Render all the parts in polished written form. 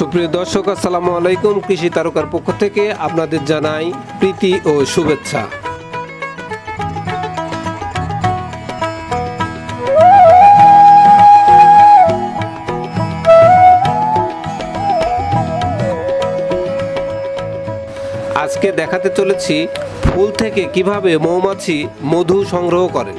সুপ্রিয় দর্শক, আসসালামু আলাইকুম। কৃষি তারকার পক্ষ থেকে আপনাদের জানাই প্রীতি ও শুভেচ্ছা। আজকে দেখাতে চলেছি ফুল থেকে কিভাবে মৌমাছি মধু সংগ্রহ করেন।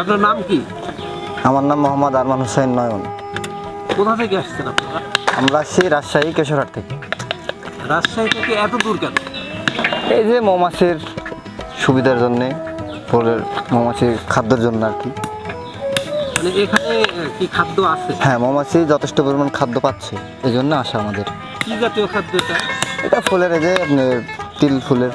আপনার নাম কি? আমার নাম মোহাম্মদ আরমান হোসেন নয়ন। কোথা থেকে আসছেন আপনারা? আমরা আসছি রাজশাহী কেশরহাট থেকে। রাজশাহী থেকে এত দূর কেন? এই যে মৌমাছির সুবিধার জন্যে, ফুলের মৌমাছির খাদ্যের জন্য আর কি। মানে এখানে কি খাদ্য আছে? হ্যাঁ, মৌমাছি যথেষ্ট পরিমাণ খাদ্য পাচ্ছে, এই জন্য আসা আমাদের। কি জাতীয় খাদ্য এটা? এটা ফুলের, এই যে আপনার তিল, ফুলের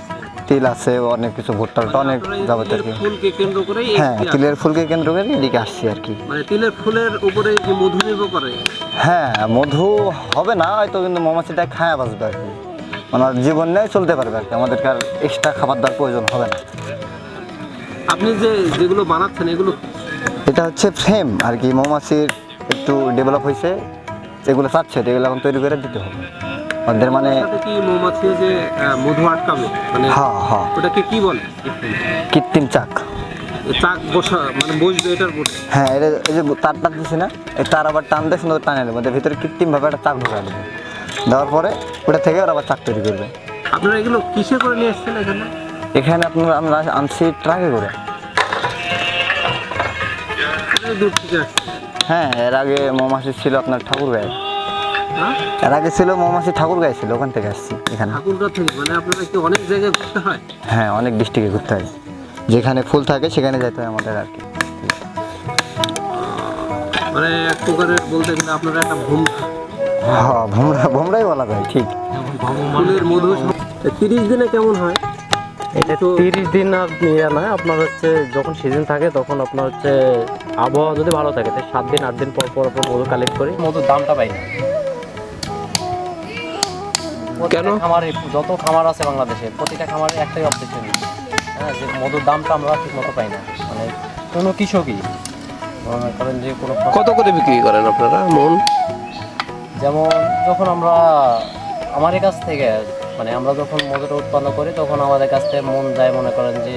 তিল আছে, অনেক কিছু ভুট্টা অনেক যাবতীয় আর কি। ফুলকে কেন্দ্র করে হ্যাঁ, তিলের ফুলকে কেন্দ্র করে এদিকে আসছি আর কি। মানে তিলের ফুলের উপরে কি মধু নির্ভর করে? হ্যাঁ, মধু হবে না হয়তো, কিন্তু মৌমাছিটা খায়া বাঁচবে আর কি, মানে জীবন নিয়ে চলতে পারবে আর কি। আমাদেরকে আর এক্সট্রা খাবার দেওয়ার প্রয়োজন হবে না। আপনি যেগুলো বানাচ্ছেন এগুলো? এটা হচ্ছে ফ্রেম আর কি, মৌমাছির একটু ডেভেলপ হয়েছে, এগুলো চাচ্ছে, এগুলো এখন তৈরি করে দিতে হবে ওদের। মানে কি মৌমাছি যে মধু আটকাবে, মানে হ্যাঁ, ওটাকে কি বলে? কৃত্রিম চাক। চাক বসা মানে বসবে এটার উপরে? হ্যাঁ, এটা এই যে তার দিচ্ছি না, এই তার আবার টান দিয়ে সুন্দর টানে নেবে, ভিতরে কৃত্রিমভাবে একটা চাক ঢোকা দেবে, দেওয়ার পরে ওটা থেকে ওরা আবার চাক তৈরি করবে। আপনারা এগুলো কিসে করে নিয়ে এসছেন এখানে? এখানে আমরা আনছি ট্রাকে করে। দূর থেকে আসছে? হ্যাঁ, এর আগে মৌমাছি ছিল আপনার ঠাকুরগাঁয়ে। এর আগে ছিল মৌমাছি ঠাকুরগাঁয়ে ছিল, ওখান থেকে আসছি এখানে। ঠাকুরগাঁ থেকে? মানে আপনারা কি অনেক জায়গায় ঘুরতে হয়? হ্যাঁ, অনেক ডিস্ট্রিক্টে ঘুরতে হয়, যেখানে ফুল থাকে সেখানে যেতে হয় আমাদের আর কি। মানে এক প্রকারের বলতে গেলে আপনারা একটা হ্যাঁ, ভোমরাই বলা যায়, ঠিক। ফুলের মধু 30 দিনে কেমন হয়? এটা 30 দিন আপনি নয়, আপনার হচ্ছে যখন সিজন থাকে তখন আপনার হচ্ছে আবহাওয়া যদি ভালো থাকে, তাই 7 দিন 8 দিন পর পর আপনার মধু কালেক্ট করি। মধুর দামটা পাই না। কেন? খামারে যত খামার আছে বাংলাদেশে, প্রতিটা খামারে একটাই অবজেকশন, হ্যাঁ, যে মধুর দামটা আমরা ঠিক মতো পাই না। মানে কোনো কৃষকই মনে করেন যে কোনো কত করে বিক্রি করেন আপনারা মন? যেমন যখন আমরা আমাদের কাছ থেকে, মানে আমরা যখন মধুটা উৎপন্ন করি তখন আমাদের কাছ থেকে মন যায় মনে করেন যে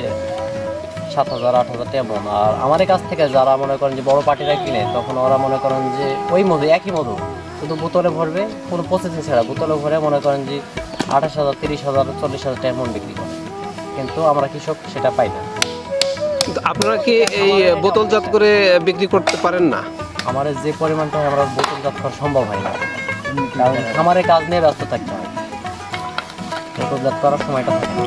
7,000 8,000 টাকা মন। আর আমাদের কাছ থেকে যারা মনে করেন যে বড় পার্টিরা কিনে, তখন ওরা মনে করেন যে ওই মধু, একই মধু, শুধু বোতলে ভরবে, কোনো প্রসেসিং ছাড়া বোতলে ভরে মনে করেন যে 28,000 30,000 40,000 টাকা মন বিক্রি করে। কিন্তু আমরা কৃষক সেটা পাই না। আপনারা কি এই বোতলজাত করে বিক্রি করতে পারেন না? আমাদের যে পরিমাণটা হয় আমরা বোতলজাত করা সম্ভব হয় না, কারণ খামারে কাজ নিয়ে ব্যস্ত থাকতে হয়, বোতলজাত করার সময়টা থাকে না।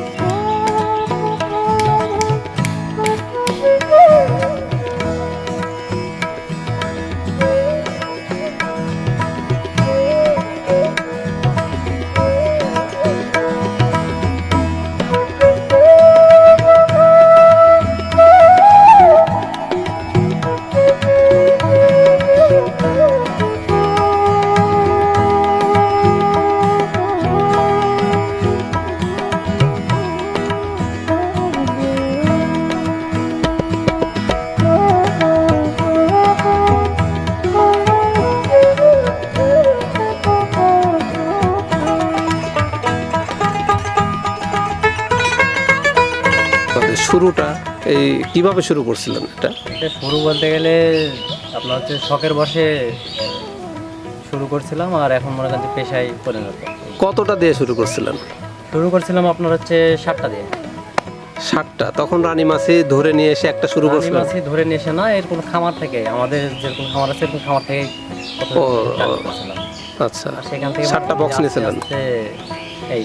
শুরুটা এই কিভাবে শুরু করছিলেন? এটা শুরু বলতে গেলে আপনার হচ্ছে শখের বসে শুরু করছিলাম, আর এখন মনে করেন পেশায় পরিণত। কতটা দিয়ে শুরু করছিলেন? শুরু করছিলাম আপনার হচ্ছে 7টা দিয়ে। 60টা, তখন রানী মাছি ধরে নিয়ে এসে একটা শুরু রানী করছিলেন? মাছি ধরে নিয়ে এসে না, এরকম খামার থেকে, আমাদের যেরকম খামার আছে এরকম খামার থেকে ও, কালেক্ট করেছিলাম। আচ্ছা, আর সেখান থেকে 60টা বক্স আস্তে নিয়েছিলেন? আস্তে এই,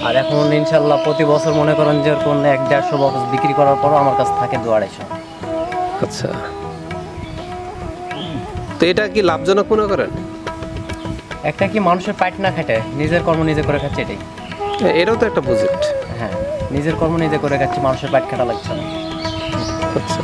আর এখন ইনশাল্লাহ প্রতি বছর মনে করেন যে এরকম 1-150 বক্স বিক্রি করার পরও আমার কাছে থাকে 200-250। আচ্ছা, তো এটা কি লাভজনক মনে করেন? একটা কি মানুষের পাইট না খাটে, নিজের কর্ম নিজে করে খাচ্ছে, এটাই। এটাও তো একটা প্রজেক্ট। হ্যাঁ, নিজের কর্ম নিজে করে খাচ্ছি, মানুষের পাইট খাটা লাগছে না। আচ্ছা,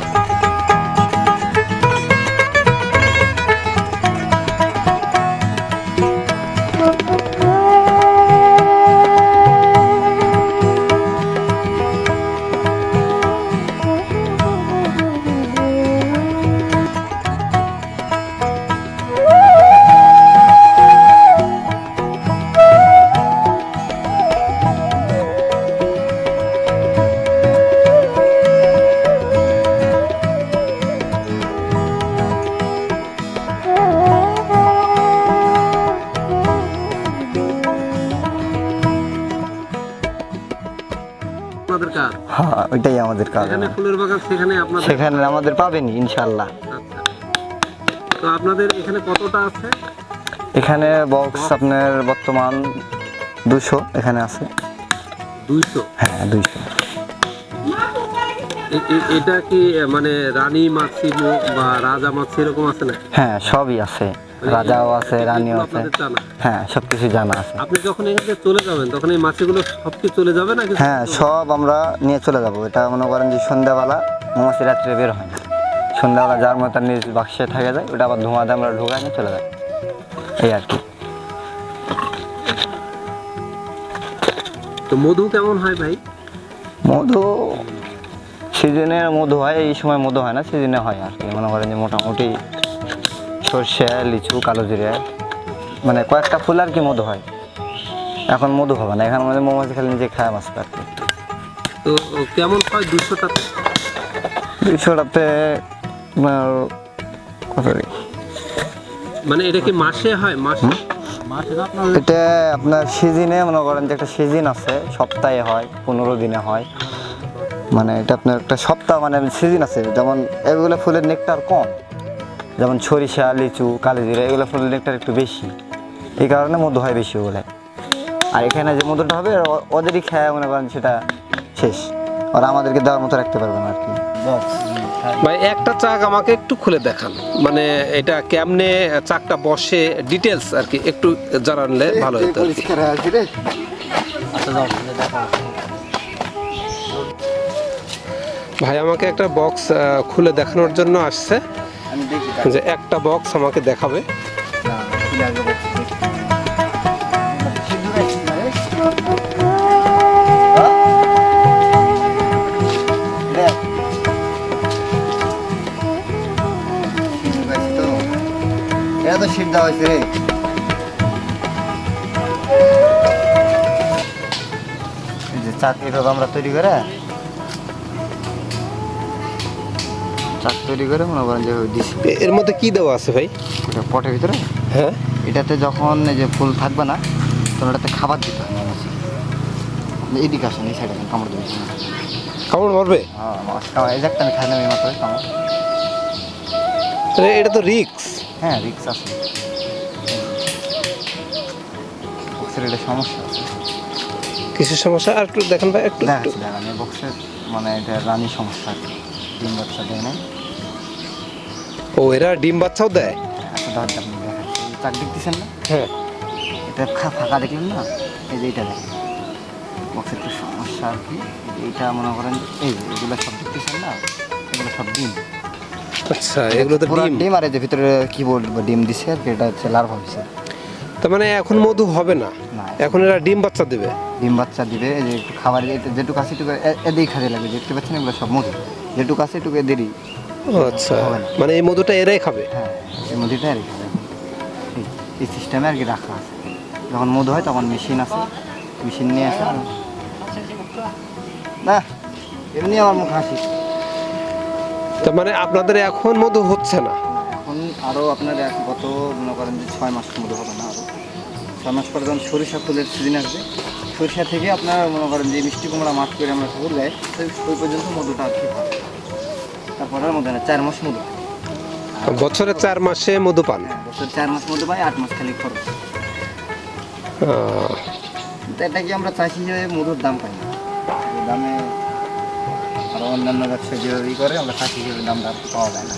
আপনাদের কাজ হ্যাঁ, ওইটাই আমাদের কাজ। এখানে ফুলের বাগান, সেখানে আপনাদের। সেখানে আমাদের পাবেনি ইনশাল্লাহ। আচ্ছা, তো আপনাদের এখানে কতটা আছে? এখানে বক্স আপনার বর্তমান 200 এখানে আছে। 200? হ্যাঁ, 200। এটা কি মানে রানী মাছি বা রাজা মাছি এরকম আছে না? হ্যাঁ, সবই আছে, রাজাও আছে, রানীও এগুলো আছে। আপনাদের জানা? হ্যাঁ, সবকিছু জানা আছে। আপনি যখন এখান থেকে চলে যাবেন তখন এই মাছিগুলো সব কি চলে যাবে নাকি? হ্যাঁ, সব আমরা নিয়ে চলে যাব। এটা মনে করেন যে সন্ধ্যাবেলা মৌমাছি রাত্রে বের হয় না, সন্ধ্যাবেলা যার মতো নিজ বাক্সে থাকে যায়, ওটা আবার ধোঁয়া দিয়ে আমরা ঢুকাই নিয়ে চলে যাই, এই আর কি। তো মধু কেমন হয় ভাই? মধু সিজনে মধু হয়, এই সময় মধু হয় না, সিজনে হয় আর কি। মনে করেন যে মোটামুটি সর্ষে, লিচু, কালো জিরে, মানে কয়েকটা ফুল আর কি মধু হয়। এখন মধু হবে না, এখানে আমাদের মৌমাছি খালি নিজে খায় বাঁচবে আর কি। তো কেমন হয় 200টাতে? 200টাতে আপনার কত রে? মানে এটা কি মাসে হয়? মাসে? এটা আপনার সিজনে, মনে করেন যে একটা সিজন আছে, সপ্তাহে হয়, 15 দিনে হয়। মানে এটা আপনার একটা সপ্তাহ, মানে সিজন আছে। যেমন এগুলো ফুলের নেকটার কম, যেমন সরিষা, লিচু, কালিজিরা, এগুলো ফুলের নেকটার একটু বেশি, এই কারণে মধু হয় বেশি ওগুলো। আর এখানে যে মধুটা হবে ওদেরই খায়, মনে করেন সেটা শেষ, ওরা আমাদেরকে দেওয়ার মতো রাখতে পারবে না আর কি। ভাই একটা চাক আমাকে একটু খুলে দেখান, মানে এটা কেমনে চাকটা বসে ডিটেলস আর কি একটু জানালে ভালো হতো আর কি। আচ্ছা, যাও, দেখো। ভাই আমাকে একটা বক্স খুলে দেখানোর জন্য আসছে, আমি দেখি যে একটা বক্স আমাকে দেখাবে। এটা তো শীত দেওয়া হয়েছে রে। এই যে চাক এভাবে আমরা তৈরি করে, চাক তৈরি করে মনে করেন যে দিচ্ছি এর মধ্যে কি দেওয়া আছে ভাই? পটের ভিতরে। হ্যাঁ, এটাতে যখন এই যে ফুল থাকবে না, তখন এটাতে খাবার দিতে হয় মৌমাছি। এদিকে আসেন, এই সাইডে আসেন, কামড় দেবেন। কামড় মারবে? হ্যাঁ, মাছ খাওয়া, এই যে একটা আমি খাই না, এই মাত্র কামড়। তাহলে এটা তো রিক্স। হ্যাঁ, রিক্স আছে, বক্সের এটা সমস্যা আছে। কিসের সমস্যা আর একটু দেখেন ভাই, একটু একটু। দেখাচ্ছি দেখেন, এই বক্সের মানে এটা রানী সমস্যা আর কি, ডিম বাচ্চা দেয় না। ও, এরা ডিম বাচ্চাও দেয়? আচ্ছা, ধরতে আপনি দেখাচ্ছি, চাক দেখতেছেন না, হ্যাঁ। এটা ফাঁকা দেখলেন না, এই যে এইটা দেখেন, বক্সের একটু সমস্যা আর কি। এইটা মনে করেন এই যে এগুলো সব দেখতেছেন না, এগুলো সব ডিম। আচ্ছা, এগুলো তো পুরো ডিম। ডিম, আর এই যে ভিতরে কি বলবো ডিম দিছে আর কি, এটা হচ্ছে লার্ভা হয়েছে। তার মানে এখন মধু হবে না, না, এখন এরা ডিম বাচ্চা দেবে। ডিম বাচ্চা দিবে। এই যে একটু খাবার, যেটুকু আছে এটুকু এদেরই খাতে লাগবে, দেখতে পাচ্ছেন এগুলো সব মধু, যেটুকু আছে এটুকু এদেরই। ও আচ্ছা, হবে না। মানে এই মধুটা এরাই খাবে। হ্যাঁ, এই মধুটা আর কি খাবে। এই সিস্টেমে আর কি রাখা আছে। যখন মধু হয় তখন মেশিন আছে, মেশিন নিয়ে আসে। না, এমনি আমার মুখ হাসি। তার মানে আপনাদের এখন মধু হচ্ছে না? এখন আরও আপনার গত মনে করেন যে 6 মাস মধু হবে না, আরও 6 মাস পরে যখন সরিষা ফুলের সিজন আসবে, সরিষা থেকে আপনার মনে করেন যে মিষ্টি কুমড়া মাছ করে আমরা ফুল দেয়, ওই পর্যন্ত মধুটা আর কি হয়। তারপর আর মধু না, 4 মাস মধু। বছরে 4 মাসে মধু পান। হ্যাঁ, বছর 4 মাস মধু পাই, 8 মাস খালি খরচ। আহ, তো এটা কি আমরা চাষি হিসেবে মধুর দাম পাই না, এই দামে আরও অন্যান্য ব্যবসা যেভাবেই করে আমরা চাষি হিসেবে দামটা আর কি পাওয়া যায় না।